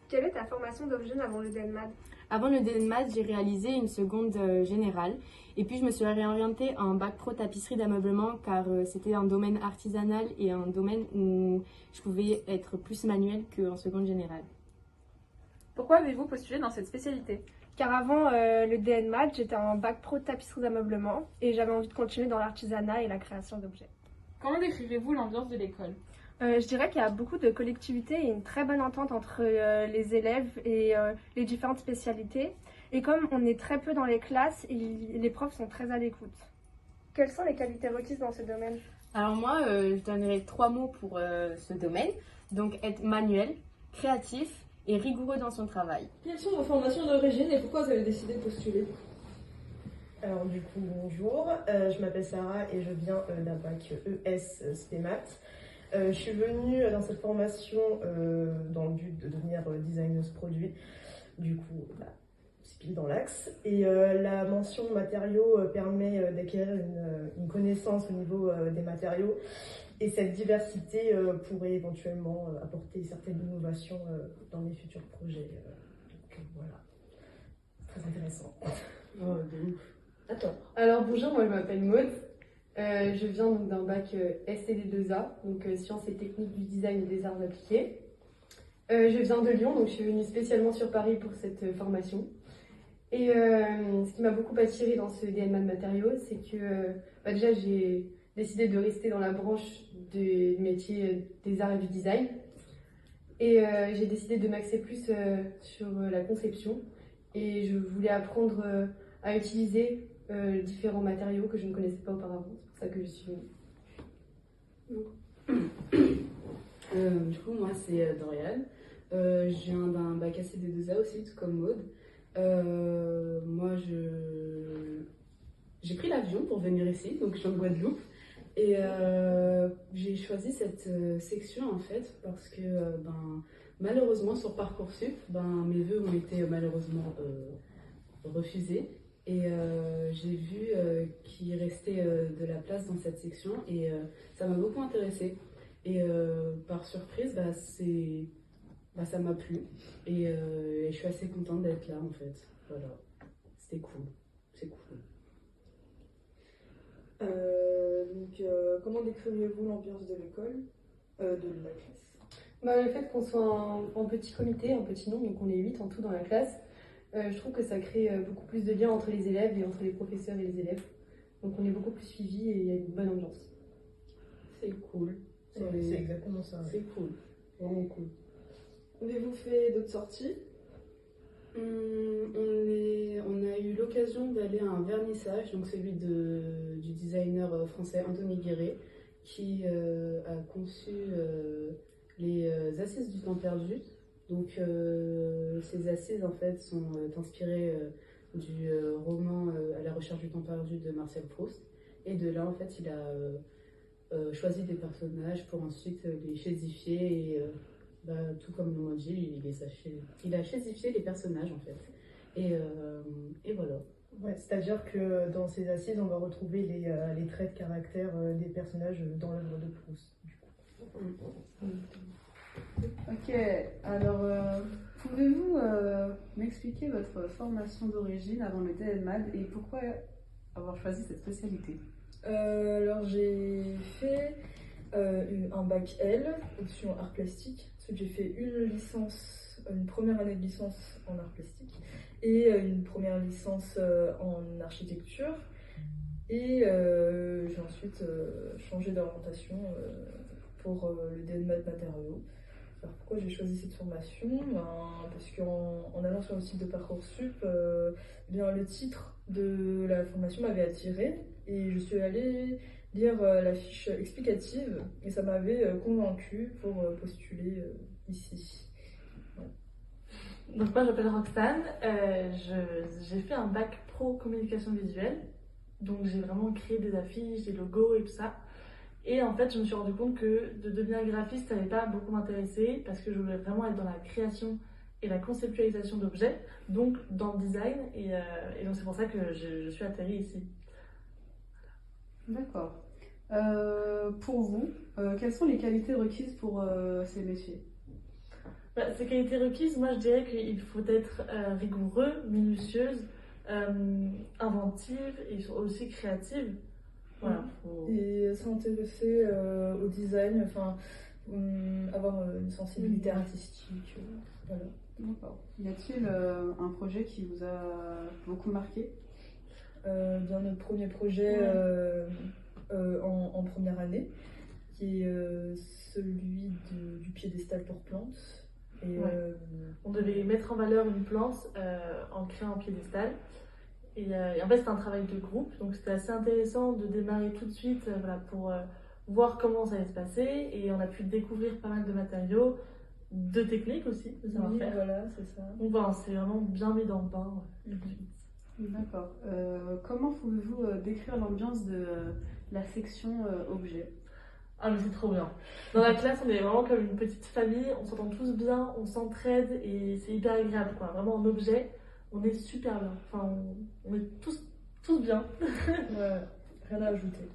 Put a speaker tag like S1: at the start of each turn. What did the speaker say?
S1: Quelle est ta formation d'origine avant le DNMAD?
S2: Avant le DNMAD, j'ai réalisé une seconde générale. Et puis, je me suis réorientée en bac pro tapisserie d'ameublement car c'était un domaine artisanal et un domaine où je pouvais être plus manuelle qu'en seconde générale.
S3: Pourquoi avez-vous postulé dans cette spécialité?
S1: Car avant le DNMAD, j'étais en bac pro tapisserie d'ameublement et j'avais envie de continuer dans l'artisanat et la création d'objets.
S3: Comment décrivez-vous l'ambiance de l'école?
S1: Je dirais qu'il y a beaucoup de collectivité et une très bonne entente entre les élèves et les différentes spécialités. Et comme on est très peu dans les classes, les profs sont très à l'écoute. Quelles sont les qualités requises dans ce domaine?
S2: Alors moi, je donnerais 3 mots pour ce domaine. Donc être manuel, créatif et rigoureux dans son travail.
S4: Quelles sont vos formations d'origine et pourquoi vous avez décidé de postuler?
S5: Alors du coup, bonjour, je m'appelle Sarah et je viens d'un bac ES STEMAT. Je suis venue dans cette formation dans le but de devenir designeuse produit. Du coup, c'est pile dans l'axe. Et la mention matériaux permet d'acquérir une connaissance au niveau des matériaux. Et cette diversité pourrait éventuellement apporter certaines innovations dans mes futurs projets. Donc voilà, très intéressant.
S6: Oh, de ouf.
S4: Attends.
S6: Alors bonjour, moi je m'appelle Maud. Je viens donc d'un bac STD2A, donc sciences et techniques du design et des arts appliqués. Je viens de Lyon, donc je suis venue spécialement sur Paris pour cette formation. Et ce qui m'a beaucoup attirée dans ce DNMAD matériaux, c'est que déjà j'ai décidé de rester dans la branche du métier des arts et du design. Et j'ai décidé de m'axer plus sur la conception. Et je voulais apprendre à utiliser différents matériaux que je ne connaissais pas auparavant. C'est pour ça que je suis venue.
S7: Du coup, moi, c'est Dorian. Je viens d'un bac ACD2A aussi, tout comme Maud. Moi, j'ai pris l'avion pour venir ici, donc je suis en Guadeloupe. Et j'ai choisi cette section, en fait, parce que, malheureusement, sur Parcoursup, mes vœux ont été malheureusement refusés. Et j'ai vu qu'il restait de la place dans cette section et ça m'a beaucoup intéressée. Et par surprise, ça m'a plu. Et je suis assez contente d'être là en fait. Voilà, c'était cool. C'est cool.
S4: Comment décririez-vous l'ambiance de l'école, de la classe?
S6: Le fait qu'on soit en petit comité, en petit nombre, donc on est 8 en tout dans la classe, je trouve que ça crée beaucoup plus de liens entre les élèves et entre les professeurs et les élèves. Donc on est beaucoup plus suivis et il y a une bonne ambiance.
S7: C'est cool.
S5: C'est exactement ça.
S7: C'est cool. Vraiment cool.
S4: Avez-vous fait d'autres sorties?
S7: On a eu l'occasion d'aller à un vernissage, donc celui du designer français Anthony Guéret, qui a conçu les Assises du temps perdu. Donc ces assises en fait sont inspirées du roman À la recherche du temps perdu de Marcel Proust. Et de là en fait il a choisi des personnages pour ensuite les chasifier et tout comme le mot dit, il a chasifié les personnages en fait. Et voilà.
S5: Ouais, c'est-à-dire que dans ces assises, on va retrouver les traits de caractère des personnages dans l'œuvre de Proust. Du coup.
S8: Ok, alors pouvez-vous m'expliquer votre formation d'origine avant le DNMAD et pourquoi avoir choisi cette spécialité?
S4: Alors j'ai fait un bac L, option art plastique. Ensuite j'ai fait une première année de licence en art plastique et une première licence en architecture. Et j'ai ensuite changé d'orientation pour le DNMAD matériaux. Alors pourquoi j'ai choisi cette formation? Parce qu'en allant sur le site de Parcoursup, le titre de la formation m'avait attirée et je suis allée lire la fiche explicative et ça m'avait convaincue pour postuler ici. Ouais.
S9: Donc moi je m'appelle Roxane, j'ai fait un bac pro communication visuelle, donc j'ai vraiment créé des affiches, des logos et tout ça. Et en fait, je me suis rendu compte que de devenir graphiste, ça n'allait pas beaucoup m'intéresser parce que je voulais vraiment être dans la création et la conceptualisation d'objets, donc dans le design. Et donc c'est pour ça que je suis atterrie ici.
S8: D'accord. Pour vous, quelles sont les qualités requises pour ces métiers?
S9: Ces qualités requises, moi je dirais qu'il faut être rigoureux, minutieuse, inventive et aussi créative. Voilà.
S4: Et s'intéresser au design, enfin, avoir une sensibilité artistique. Voilà.
S8: D'accord. Y a-t-il un projet qui vous a beaucoup marqué?
S4: Bien notre premier projet en première année, qui est celui du piédestal pour plantes. Et,
S9: on devait mettre en valeur une plante en créant un piédestal. Et en fait, c'était un travail de groupe, donc c'était assez intéressant de démarrer tout de suite voilà, pour voir comment ça allait se passer. Et on a pu découvrir pas mal de matériaux, de techniques aussi, de savoir-faire.
S4: Voilà, c'est ça.
S9: Donc voilà, c'est vraiment bien mis dans le bain tout de suite.
S8: D'accord. Comment pouvez-vous décrire l'ambiance de la section objet?
S9: Ah mais c'est trop bien. Dans la classe, on est vraiment comme une petite famille, on s'entend tous bien, on s'entraide et c'est hyper agréable quoi. Vraiment en objet, on est super bien. Enfin, on est tous bien.
S4: Ouais, rien à ajouter.